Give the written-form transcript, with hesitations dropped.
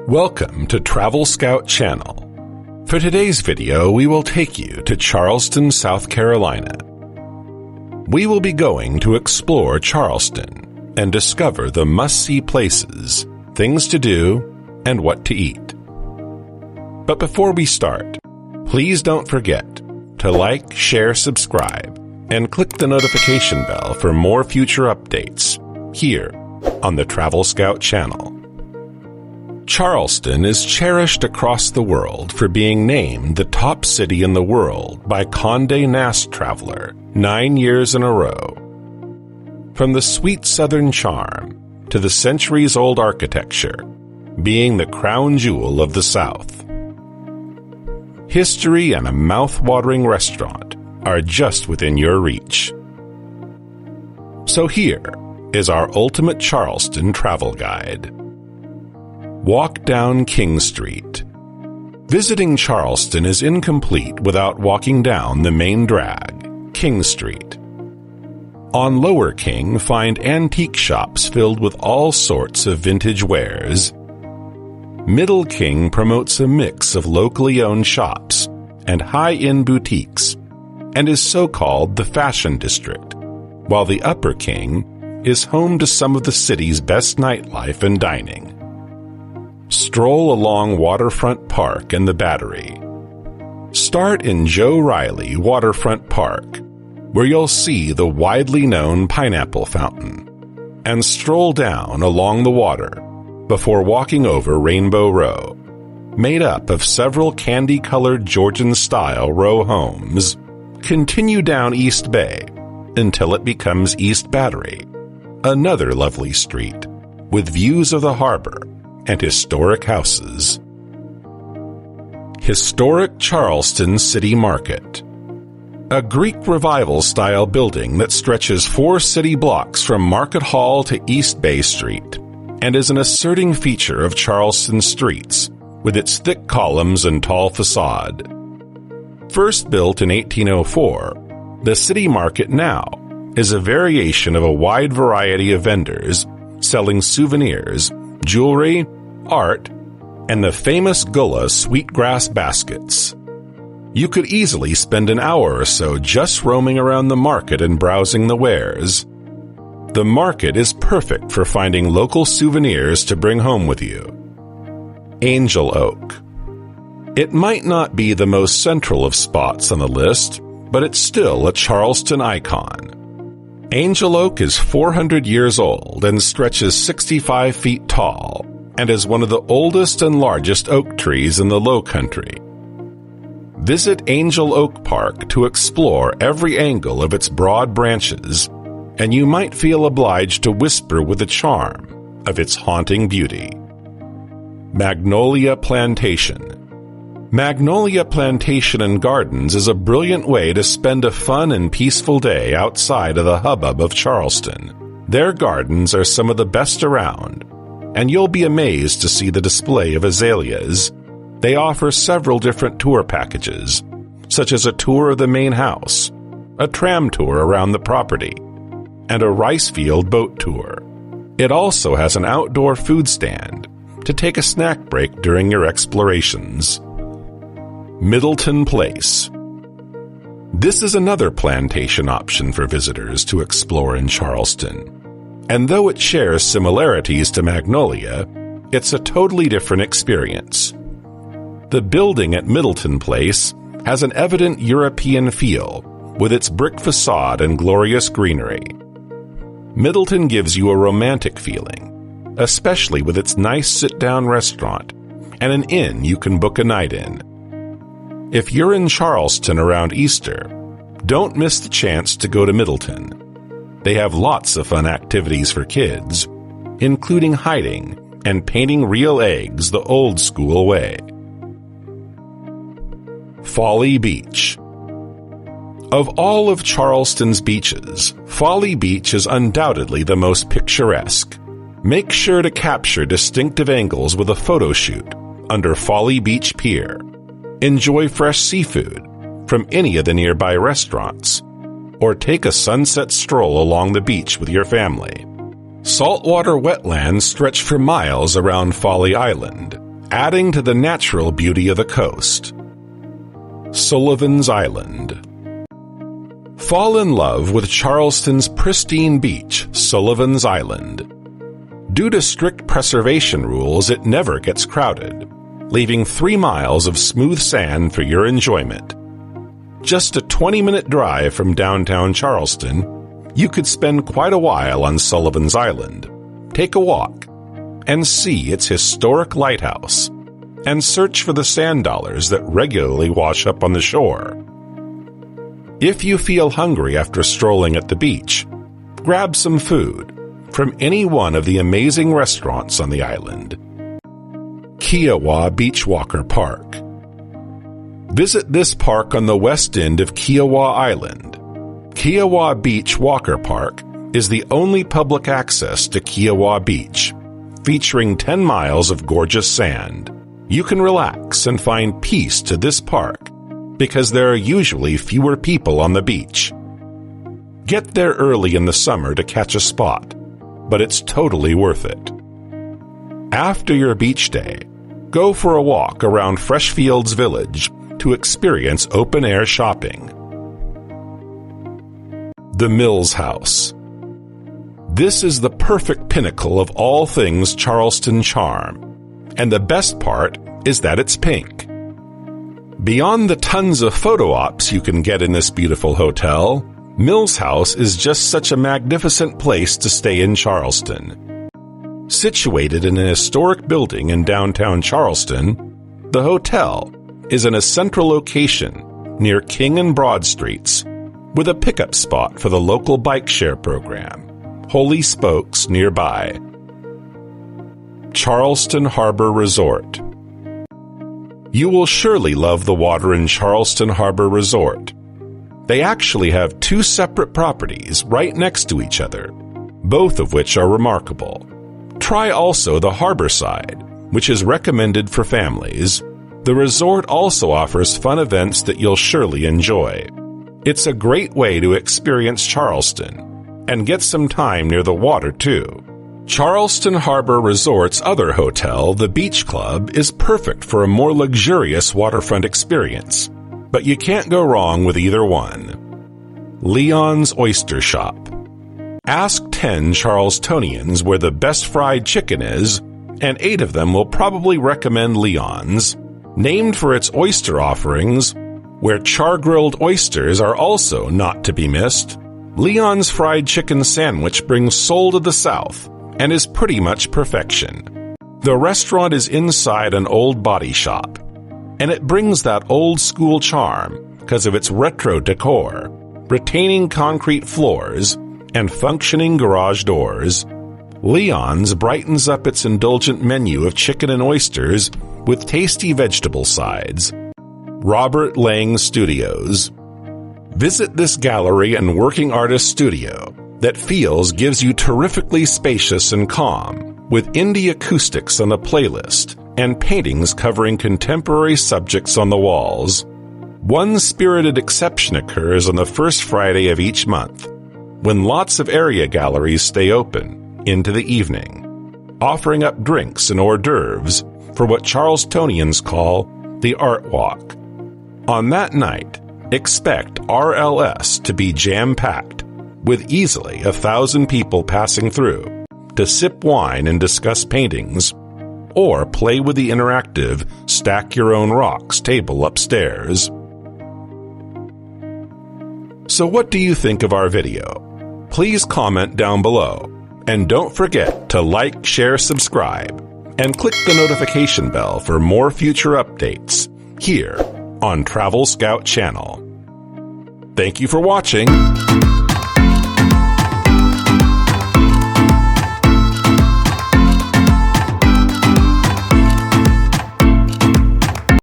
Welcome to TravelScout channel. For today's video, we will take you to Charleston, South Carolina. We will be going to explore Charleston and discover the must-see places, things to do, and what to eat. But before we start, please don't forget to like, share, subscribe, and click the notification bell for more future updates here on the TravelScout channel. Charleston is cherished across the world for being named the top city in the world by Condé Nast Traveler 9 years in a row. From the sweet southern charm to the centuries-old architecture, being the crown jewel of the South. History and a mouth-watering restaurant are just within your reach. So here is our ultimate Charleston travel guide. Walk down King Street. Visiting Charleston is incomplete without walking down the main drag, King Street. On Lower King, find antique shops filled with all sorts of vintage wares. Middle King promotes a mix of locally owned shops and high-end boutiques, and is so-called the Fashion District, while the Upper King is home to some of the city's best nightlife and dining. Stroll along Waterfront Park and the Battery. Start in Joe Riley Waterfront Park, where you'll see the widely known Pineapple Fountain, and stroll down along the water before walking over Rainbow Row, made up of several candy-colored Georgian-style row homes. Continue down East Bay until it becomes East Battery, another lovely street with views of the harbor and historic houses. Historic Charleston City Market. A Greek Revival-style building that stretches 4 city blocks from Market Hall to East Bay Street and is an asserting feature of Charleston streets with its thick columns and tall facade. First built in 1804, the City Market now is a variation of a wide variety of vendors selling souvenirs, jewelry, art, and the famous Gullah sweetgrass baskets. You could easily spend an hour or so just roaming around the market and browsing the wares. The market is perfect for finding local souvenirs to bring home with you. Angel Oak. It might not be the most central of spots on the list, but it's still a Charleston icon. Angel Oak is 400 years old and stretches 65 feet tall and is one of the oldest and largest oak trees in the Low Country. Visit Angel Oak Park to explore every angle of its broad branches, and you might feel obliged to whisper with the charm of its haunting beauty. Magnolia Plantation. Magnolia Plantation and Gardens is a brilliant way to spend a fun and peaceful day outside of the hubbub of Charleston. Their gardens are some of the best around, and you'll be amazed to see the display of azaleas. They offer several different tour packages, such as a tour of the main house, a tram tour around the property, and a rice field boat tour. It also has an outdoor food stand to take a snack break during your explorations. Middleton Place. This is another plantation option for visitors to explore in Charleston. And though it shares similarities to Magnolia, it's a totally different experience. The building at Middleton Place has an evident European feel with its brick facade and glorious greenery. Middleton gives you a romantic feeling, especially with its nice sit-down restaurant and an inn you can book a night in. If you're in Charleston around Easter, don't miss the chance to go to Middleton. They have lots of fun activities for kids, including hiding and painting real eggs the old-school way. Folly Beach. Of all of Charleston's beaches, Folly Beach is undoubtedly the most picturesque. Make sure to capture distinctive angles with a photo shoot under Folly Beach Pier. Enjoy fresh seafood from any of the nearby restaurants, or take a sunset stroll along the beach with your family. Saltwater wetlands stretch for miles around Folly Island, adding to the natural beauty of the coast. Sullivan's Island. Fall in love with Charleston's pristine beach, Sullivan's Island. Due to strict preservation rules, it never gets crowded, leaving 3 miles of smooth sand for your enjoyment. Just a 20-minute drive from downtown Charleston, you could spend quite a while on Sullivan's Island, take a walk, and see its historic lighthouse, and search for the sand dollars that regularly wash up on the shore. If you feel hungry after strolling at the beach, grab some food from any one of the amazing restaurants on the island. Kiawa Beachwalker Park. Visit this park on the west end of Kiawa Island. Kiawa Beach Walker Park is the only public access to Kiawa Beach, featuring 10 miles of gorgeous sand. You can relax and find peace to this park because there are usually fewer people on the beach. Get there early in the summer to catch a spot, but it's totally worth it. After your beach day, go for a walk around Freshfields Village to experience open-air shopping. The Mills House. This is the perfect pinnacle of all things Charleston charm, and the best part is that it's pink. Beyond the tons of photo ops you can get in this beautiful hotel, Mills House is just such a magnificent place to stay in Charleston. Situated in an historic building in downtown Charleston, the hotel is in a central location near King and Broad Streets, with a pickup spot for the local bike share program, Holy Spokes nearby. Charleston Harbor Resort. You will surely love the water in Charleston Harbor Resort. They actually have 2 separate properties right next to each other, both of which are remarkable. Try also the harbor side, which is recommended for families. The resort also offers fun events that you'll surely enjoy. It's a great way to experience Charleston and get some time near the water too. Charleston Harbor Resort's other hotel, the Beach Club, is perfect for a more luxurious waterfront experience, but you can't go wrong with either one. Leon's Oyster Shop. Ask 10 Charlestonians where the best fried chicken is, and 8 of them will probably recommend Leon's, named for its oyster offerings, where char-grilled oysters are also not to be missed. Leon's fried chicken sandwich brings soul to the South and is pretty much perfection. The restaurant is inside an old body shop, and it brings that old-school charm because of its retro decor, retaining concrete floors, and functioning garage doors. Leon's brightens up its indulgent menu of chicken and oysters with tasty vegetable sides. Robert Lang Studios. Visit this gallery and working artist studio that gives you terrifically spacious and calm, with indie acoustics on a playlist and paintings covering contemporary subjects on the walls. One spirited exception occurs on the first Friday of each month, when lots of area galleries stay open into the evening, offering up drinks and hors d'oeuvres for what Charlestonians call the Art Walk. On that night, expect RLS to be jam-packed, with easily 1,000 people passing through to sip wine and discuss paintings, or play with the interactive Stack Your Own Rocks table upstairs. So what do you think of our video? Please comment down below, and don't forget to like, share, subscribe, and click the notification bell for more future updates here on TravelScout channel. Thank you for watching.